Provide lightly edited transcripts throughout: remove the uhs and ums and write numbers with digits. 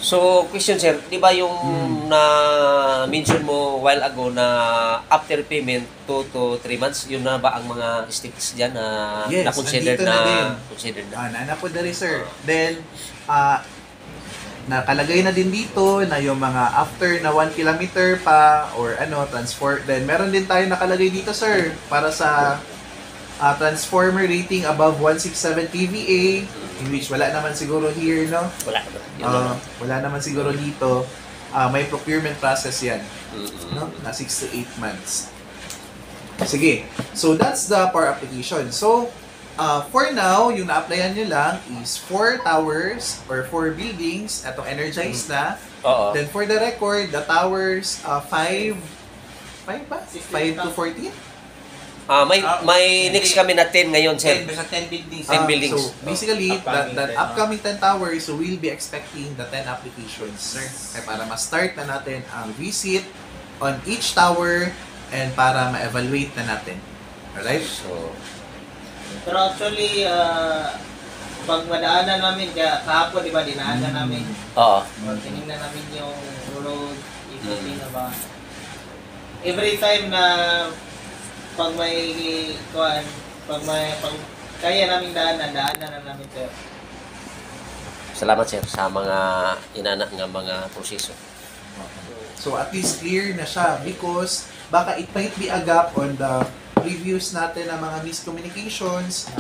So, question sir, di ba yung na-mention mo while ago na after payment 2 to 3 months, yun na ba ang mga steps dyan na Yes, na-considered nandito na din. considered na? Nana po dari sir. Then, nakalagay na din dito na yung mga after na 1 kilometer pa or transport. Then, meron din tayo nakalagay dito sir para sa transformer rating above 167 kVA, in which wala naman siguro here, no? Wala naman. Wala naman siguro dito. May procurement process yan, no? Na 6 to 8 months. Sige. So, that's the power application. So, for now, yung na-applyan nyo lang is 4 towers or 4 buildings. Itong energized na. Oo. Then, for the record, the towers, 5 to 14? May next kami na 10 ngayon, sir. 10 buildings. 10 buildings. So, basically, Upcoming that 10, upcoming 10 towers, so we'll be expecting the 10 applications, sir. Kaya para ma-start na natin ang visit on each tower and para ma-evaluate na natin. Alright? So, Pero actually, pag madaanan namin, kahapon, di ba, dinaanan namin. oo. Tinignan namin yung road, ikutin na ba. Every time na pag may kaya namin daanan na namin, sir. Salamat, sir, sa mga inana nga mga proseso. So, at least clear na siya because baka it might be a gap on the previous natin na mga miscommunications.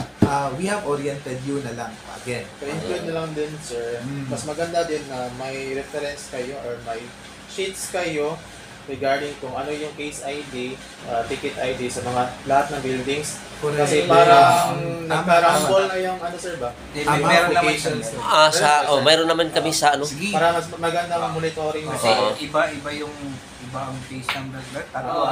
We have oriented you na lang again. Pa-include na lang din, sir. Mas maganda din na may reference kayo or may sheets kayo regarding kung ano yung case ID, ticket ID sa mga lahat ng buildings. Kasi parang nagparambol na yung sir ba? Meron naman siya. Mayroon naman kami sa ano. Sige. Para mas maganda ang monitoring. Kasi Oo. iba ang case number.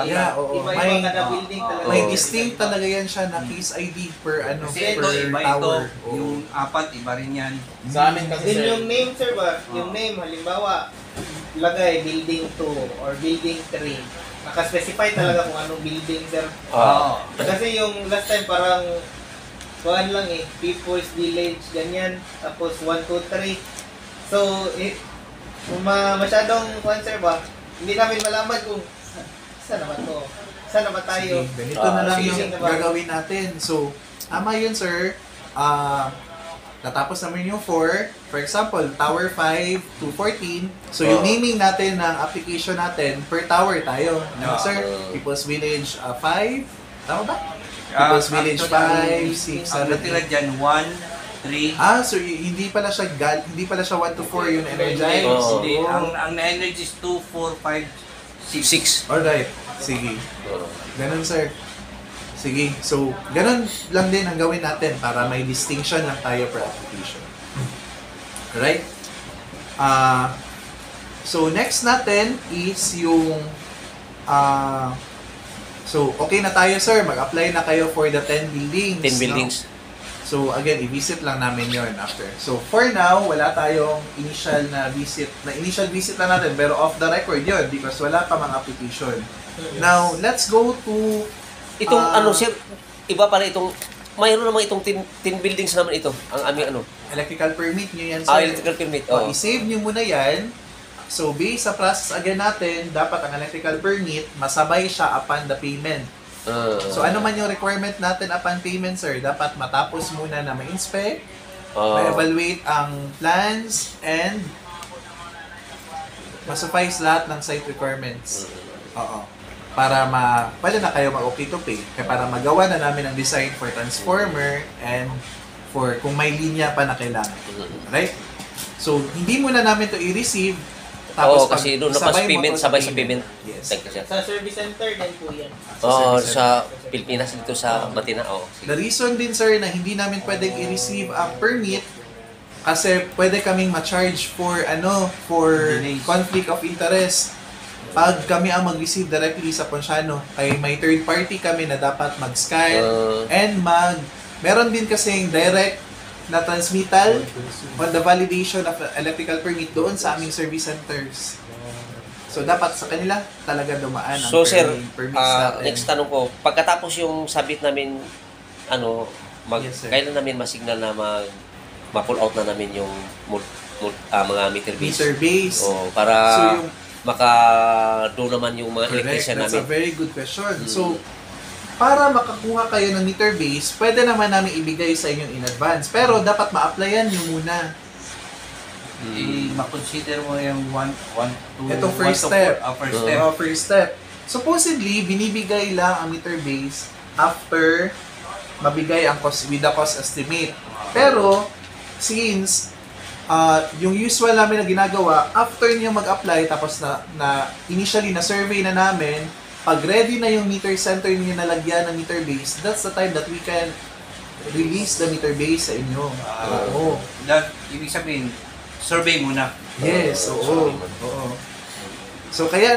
Yeah, oo. Iba-iba kada building talaga. May distinct talaga yan siya na case ID per Kasi ito, per iba ito. tower. Oo. Yung 4, iba rin yan. Sa amin kasi, Then sir, yung name, sir ba? Yung name, halimbawa, lagay building 2 or building 3. Naka-specify talaga kung anong building, sir. Oo. Kasi yung last time parang kuhaan lang People's Village, ganyan. Tapos 1, 2, 3. So, kung masyadong kuhaan, sir ba? Hindi namin malaman kung saan naman to. Saan naman tayo. Sige, ganito na lang sige, yung sige, gagawin natin. So, tama yun, sir. Natapos naman yung 4. For example, Tower 5 to 14. So, yung naming natin ng application natin, per tower tayo. Ano, sir? People's Village 5. Tama ba? People's Village 5, 6, Ang 7, natira 8. dyan, 1, 3. So hindi pala siya 1 to 4 yung energize. Oo. Hindi, ang na-energy is 2, 4, 5, 6. 6. Alright. Sige. Ganun, sir. Sige. So, ganun lang din ang gawin natin para may distinction lang tayo per application. Alright? So, next natin is yung so, okay na tayo, sir. Mag-apply na kayo for the 10 buildings. 10 buildings. No? So, again, i-visit lang namin yon after. So, for now, wala tayong initial visit lang natin, pero off the record yon because wala pa mga application. Now, let's go to Itong sir, iba pala itong, mayroon naman itong 10 buildings naman ito. Ang aming electrical permit nyo yan, sir. electrical permit. O, i-save nyo muna yan. So, based sa process again natin, dapat ang electrical permit, masabay siya upon the payment. So, ano man yung requirement natin upon payment, sir? Dapat matapos muna na ma-inspect, ma-evaluate ang plans, and ma-suffice lahat ng site requirements. Oo. Para pwede na kayo mag-okay to pay. Kaya para magawa na namin ang design for transformer and for kung may linya pa na kailangan. Right? So, hindi muna namin to i-receive. Tapos kasi doon napas payment, sabay sa payment. Yes. Thank you, sir. Sa service center din po yan. Sa Pilipinas dito sa Matina. The reason din, sir, na hindi namin pwedeng i-receive ang permit kasi pwede kaming ma-charge for conflict of interest pag kami ang mag-receive directly sa Ponciano. Kaya may third party kami na dapat mag-scan and meron din kasing direct na transmittal on the validation of electrical permit doon sa aming service centers. So, dapat sa kanila talaga dumaan ang So, sir, permits natin. next tanong ko, pagkatapos yung submit namin, Yes, sir. kailan namin masignal na ma-pull out na namin yung mga meter base. Meter base. O, para So, yung maka-do naman yung mga correct, electrician that's a namin. very good question. So, para makakuha kayo ng meter base, pwede naman namin ibigay sa inyo in advance. Pero dapat ma-applyan nyo muna. I-consider mo yung 1 to Ito first step. First step. First step. Supposedly, binibigay lang ang meter base after mabigay ang cost with the cost estimate. Pero, since yung usual namin na ginagawa, after niyo mag-apply, tapos na initially na survey na namin, pag ready na yung meter center niyo na lagyan ng meter base, that's the time that we can release the meter base sa inyo. Oo. Ibig sabihin, survey muna. Yes, oo. Oo. So kaya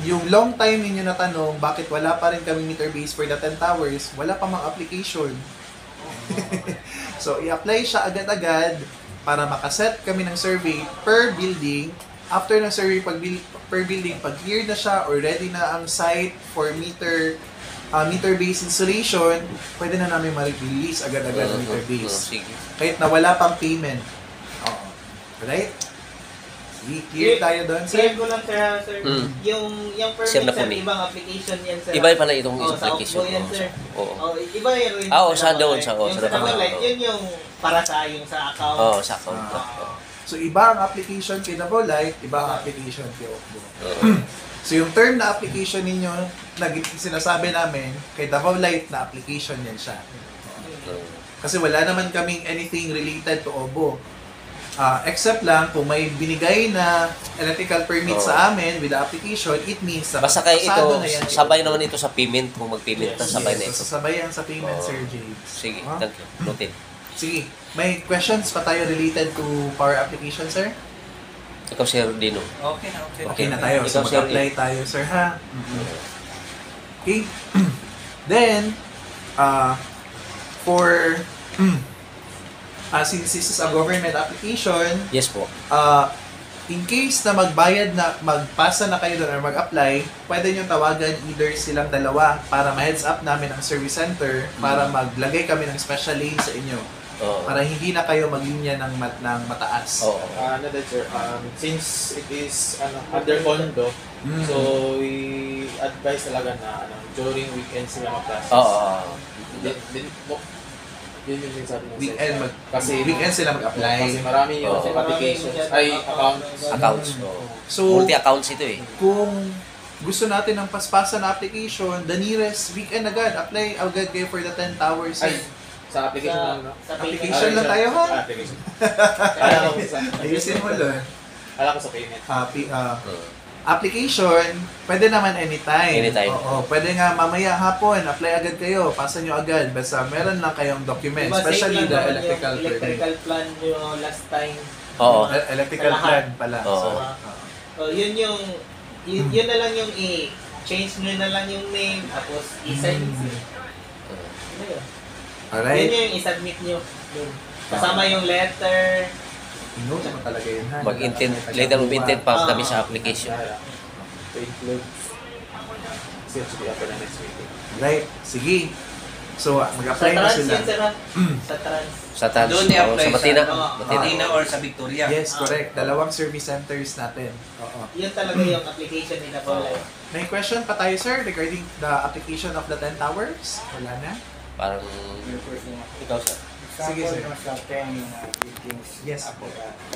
yung long time ninyo na tanong, bakit wala pa rin kami meter base for the 10 towers, wala pa mang application. So i-apply siya agad-agad para makaset kami ng survey per building. After ng survey per building, pag clear na siya or ready na ang site for meter base installation, pwede na namin ma-release agad-agad ang meter base. Sige. Kahit na wala pang payment. Oo. Right? Sige, clear tayo doon, sir? Clear ko lang, sir, ha, sir. Yung Share permit, na sir, po ni. ibang application yan, sir. Iba pala itong sa application. Oppo yan, sir. Oo. Iba yun. Sa doon, sa Yung sa Davao Light, Light. yun yung para sa account. Oo, sa account. So, iba ang application kay Davao Light, iba ang application kay Oppo. So, yung term na application ninyo, na sinasabi namin, kay Davao Light na application yan siya. Kasi wala naman kaming anything related to Oppo. Except lang, kung may binigay na electrical permit sa amin with the application, it means na Basta kayo pasado ito, na yan. sabay naman ito sa payment. Kung mag-payment na, sabay na Yes, ito. sasabay yan sa payment, Sir James. Sige, Ah? thank you. Noted. Sige, may questions pa tayo related to power application, sir? Ikaw, Sir Dino. Okay na, okay. Okay na tayo. So, Ikaw, Sir, mag-apply tayo, sir, ha? Okay. Then, for, since this is a government application, Yes po. in case na magpasa na kayo doon or mag-apply, pwede nyo tawagan either silang dalawa para ma-heads up namin ang service center para maglagay kami ng special lane sa inyo. Oo. Para hindi na kayo maglinya ng mataas. Oo. Another sir, since it is under condo, so we advise talaga na during weekends sila mag-process. Oo. Yun yung sinasabi mo. Kasi weekend sila mag-apply. Kasi marami yung Oo. applications, ay accounts. Accounts. Oo. So, Multi-accounts ito eh. kung gusto natin ng paspasa na application, the nearest weekend agad, apply agad kayo for the 10 towers. Ay, sa application lang, no? Sa Application lang tayo, ha? Application. Alam ko sa Ayusin mo lang. Alam ko sa payment. Application, pwede naman anytime. Anytime. Oo, pwede nga mamaya hapon, apply agad kayo, pasa nyo agad. Basta meron lang kayong documents, Diba, especially same the lang naman electrical yung permit. electrical plan nyo last time. Oo. Electrical Sa lahat. plan pala. Oo. So, Yun yung, yun na lang yung change nyo na lang yung name, tapos i-send. Ano yun? Yun alright. yung i-submit nyo. Yun. Kasama yung letter. Inote mo talaga yun, ha? Mag-intend, later mag-intend pa kami sa application. To include sales to be after the next meeting. Right, sige. So, Sa mag-apply na trans sila. yun, sir, ha? Sa trans. Sa Trans. Doon Oo, i-apply sa Matina. sa- Matina. Matina or sa Victoria. Yes, correct. Dalawang service centers natin. Oo. Yun talaga yung application nila po. May question pa tayo, sir, regarding the application of the 10 towers? Wala na? Parang, ikaw, Sir. Sige, sir. Sa 10 buildings. Yes. Ako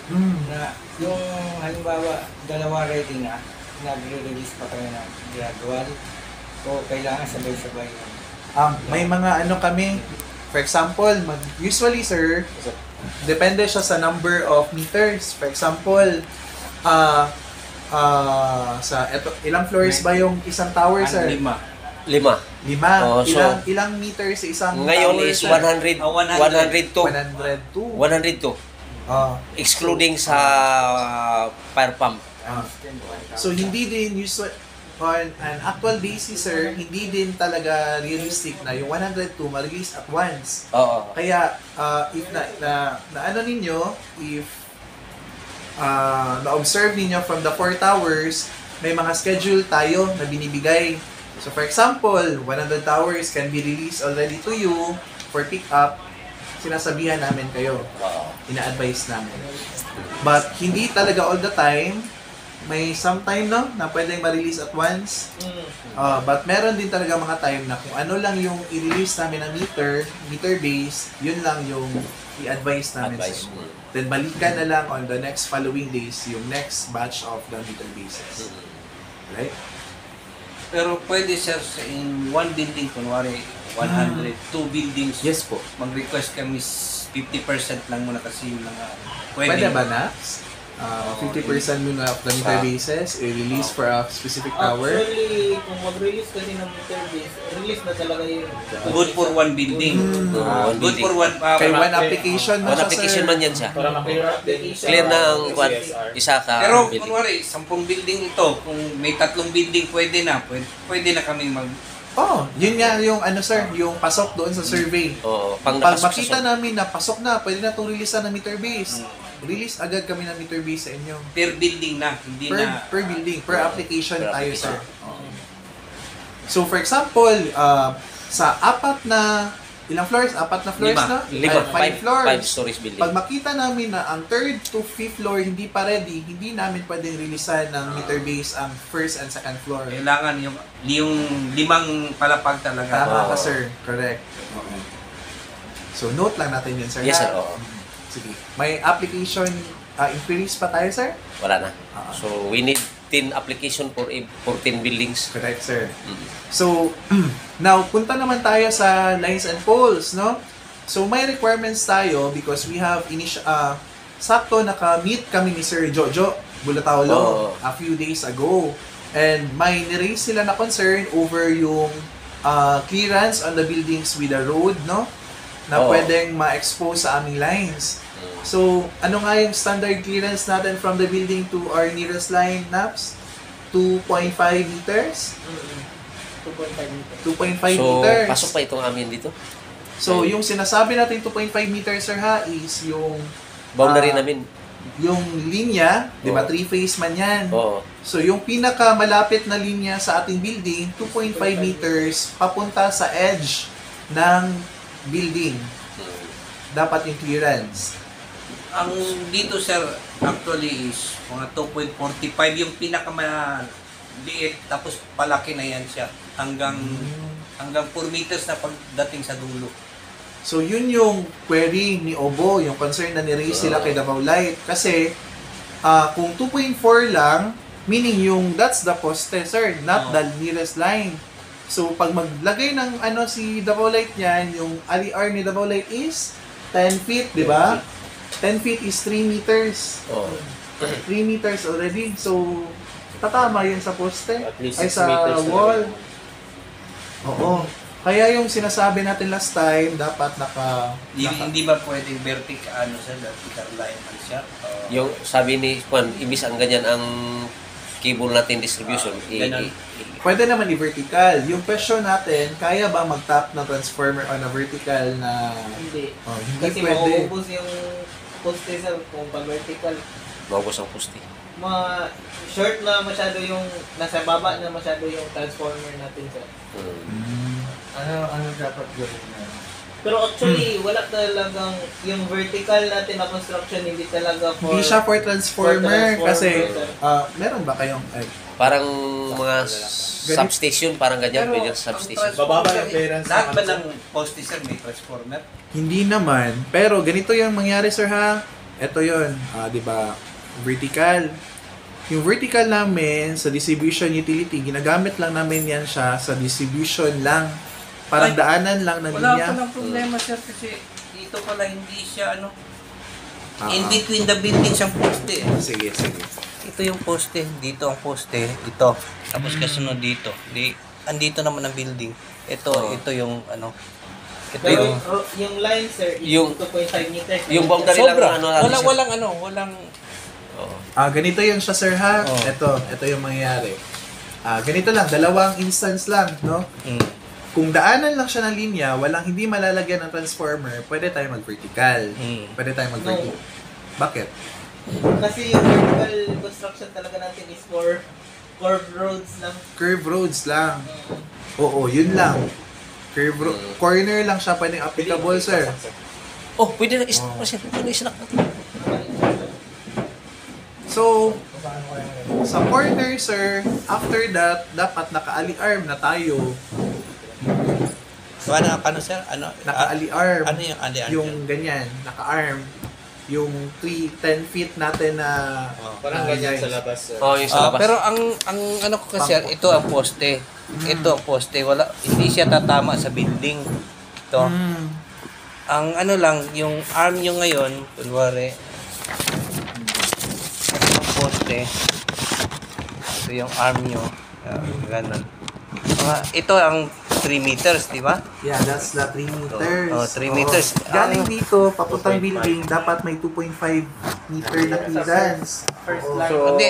Hmm. na yung halimbawa, dalawa ready na, nagre-release pa kayo ng gradual o kailangan sabay-sabay yun. May mga ano kami, for example, usually, sir, depende siya sa number of meters. For example, ilang floors ba yung isang tower, sir? 5. 5. Oh, so, ilang meters sa isang Ngayon tower, is sir? 100, 102. 102. 102. Excluding sa fire pump. So, hindi din usual, on an actual basis, sir, hindi din talaga realistic na yung 102 ma-release at once. Oo. Kaya, if na ano ninyo, if na-observe ninyo from the 4 towers, may mga schedule tayo na binibigay. So, for example, 100 towers can be released already to you for pick up. Sinasabihan namin kayo. Oo. ina-advise namin. But hindi talaga all the time. May sometime no na pwedeng ma-release at once. But meron din talaga mga time na kung ano lang yung i-release namin na meter base, yun lang yung i-advise namin Advice. sa inyo. Then balikan na lang on the next following days yung next batch of the meter bases. Right? Pero pwede sir, in one building, kunwari 100, two buildings, Yes po. mag-request kami 50% lang muna kasi yung mga Pwede ba na? 50% muna of the meter bases i-release for a specific tower. Actually, kung mag-release kasi ng meter base, release na talaga yung... Good for one building. One Good building. for one. Kay one application na One siya, application sir. man yan siya. Para ma-clear up din. Clear na ang kwan, isa ka Pero building. kunwari, 10 building ito, kung may 3 building, pwede na kami Oh, yun nga yung ano sir, yung pasok doon sa survey. Oo, Pag napasok sa makita namin na pasok na, pwede na itong release ng meter base. Release agad kami ng meter base sa inyo. per building na, hindi na. Per building, per application Per tayo application. sir. So for example, sa ilang floors? 4 na floors na? Lima, 5 floors. 5 stories building. Pag makita namin na ang 3rd to 5th floor hindi pa ready, hindi namin pwedeng releasean ng meter base ang 1st and 2nd floor. Kailangan yung 5 palapag talaga. Tama ka Oo. sir, correct. So note lang natin yun sir. Yes sir, ha? oo. Sige. May application inquiries pa tayo sir? Wala na. Ah. So we need 10 application for 10 buildings. Correct sir. Mm. So, now, punta naman tayo sa lines and poles, no? So, may requirements tayo because we have sakto naka-meet kami ni Sir Jojo Bulataulo Oo. a few days ago. And may niraise sila na concern over yung clearance on the buildings with the road, no? Na Oo. pwedeng ma-expose sa aming lines. So, ano nga yung standard clearance natin from the building to our nearest line, Naps? 2.5 meters? 2.5 meters. 2.5 So, meters. pasok pa itong amin dito. So, yung sinasabi natin 2.5 meters, sir, ha, is yung Boundary Ah. namin. yung linya, di ba, Oo. 3-phase man yan. Oo. So, yung pinakamalapit na linya sa ating building, 2.5 meters, papunta sa edge ng building. Dapat yung clearance. Ang dito sir, actually is mga 2.45 yung pinakamaliit, tapos palaki na yan siya. Hanggang 4 meters na pagdating sa dulo. So, yun yung query ni Obo, yung concern na ni-raise sila kay Davao Light. Kasi, kung 2.4 lang, meaning yung that's the poste, sir, not the nearest line. So, pag maglagay ng si Davao Light niyan, yung RER ni Davao Light is 10 feet, di ba? 10 feet is 3 meters. Oo. 3 meters already. So, tatama yun sa poste. At least Ay, 6 sa meters na wall. rin. Oo. Kaya yung sinasabi natin last time, dapat Hindi ba pwedeng vertical line man siya? Yung sabi ni Juan, ibis ang ganyan ang cable natin distribution. Ganun. Pwede naman i-vertical. Yung question natin, kaya ba mag-tap ng transformer on a vertical na... Hindi. hindi Kasi pwede. mauubos yung poste sa kung pag-vertical. Maubos ang poste. Short na masyado yung, nasa baba na masyado yung transformer natin sa. Ano dapat gawin na? Pero actually, wala talagang yung vertical natin na construction, hindi talaga for... Hindi siya for transformer, for kasi transformer. meron ba kayong... Parang mga substation, parang ganyan. Pero Pwede ang substation. Bababa yung clearance Lahat ng ba ano, ng poste sir may transformer? Hindi naman. Pero ganito yung mangyari, sir, ha? Ito yun. Di ba? Vertical. Yung vertical namin sa distribution utility, ginagamit lang namin yan siya sa distribution lang. Parang Ay, daanan lang ng Wala linya. palang problema sir kasi dito pala hindi siya Ah, in between the buildings ang poste. Sige, sige. Ito yung poste, dito ang poste, ito. Tapos kasunod dito. Andito naman ang building. Ito yung ito Pero yung yung line, sir, is Yung- 2.5 meters. Yung boundary sobra. lang natin siya. Walang Ganito yun siya, sir, ha? Oh. Ito yung mangyayari. Ganito lang, dalawang instance lang, no? mm, Kung daanan lang siya ng linya, walang hindi malalagyan ng transformer, pwede tayo mag-vertical. Pwede tayo mag-vertical. Bakit? Kasi yung vertical construction talaga natin is for curved roads lang. Curve roads lang. Oo, yun lang. Corner lang siya pwedeng applicable, sir. Oh, pwede na isnak na sir. Pwede na isnak natin. So, sa corner, sir, after that, dapat naka-ali-arm na tayo. So, paano sir? Naka-ali-arm. Ano yung ali-arm? Yung ganyan, naka-arm. Yung 10 feet natin na... Parang ganyan sa labas, sir. Oh, yung sa labas. Pero ang ano ko kasi, ito ang poste. Ito ang poste. Hindi siya tatama sa building. Ito. Ang ano lang, yung arm nyo ngayon, kunwari, ito yung poste. Ito yung arm nyo. Ganun. Ito ang 3 meters, di ba? Yeah, that's the 3 meters. Oh, 3 meters. Galing dito, papuntang building, dapat may 2.5 meter na clearance. First Oo. line. So, Hindi,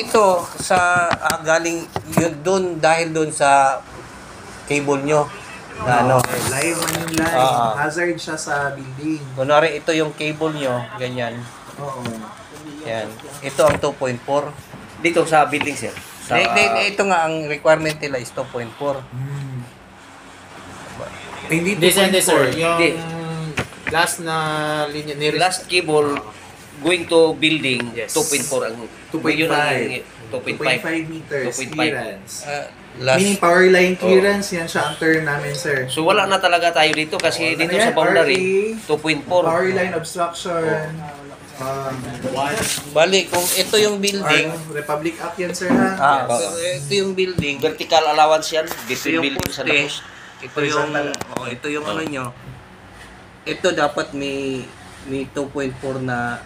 ito sa galing yun doon dahil doon sa cable nyo. Na ano. Live man yung line. Ah. Hazard siya sa building. Kunwari ito yung cable nyo, ganyan. Oo. Yan. Ito ang 2.4. Dito sa building sir. Sa, Ito nga ang requirement nila is 2.4. Hindi Hindi, sir, hindi, sir. 2.4. Yung Hindi. last na linya, last cable going to building, Yes. 2.4 ang 2.5. yun ang 2.5. 2.5 meters 2.5. clearance. Last Meaning power line clearance, yan siya ang term namin, sir. So wala na talaga tayo dito kasi dito sa boundary 2.4. Power line obstruction. bali kung ito yung building, Republic Act yan, sir, ha? pero ito yung building, Vertical allowance yan ito between yung building sa poste, labas. ito yung ano nyo. Ito dapat may 2.4 na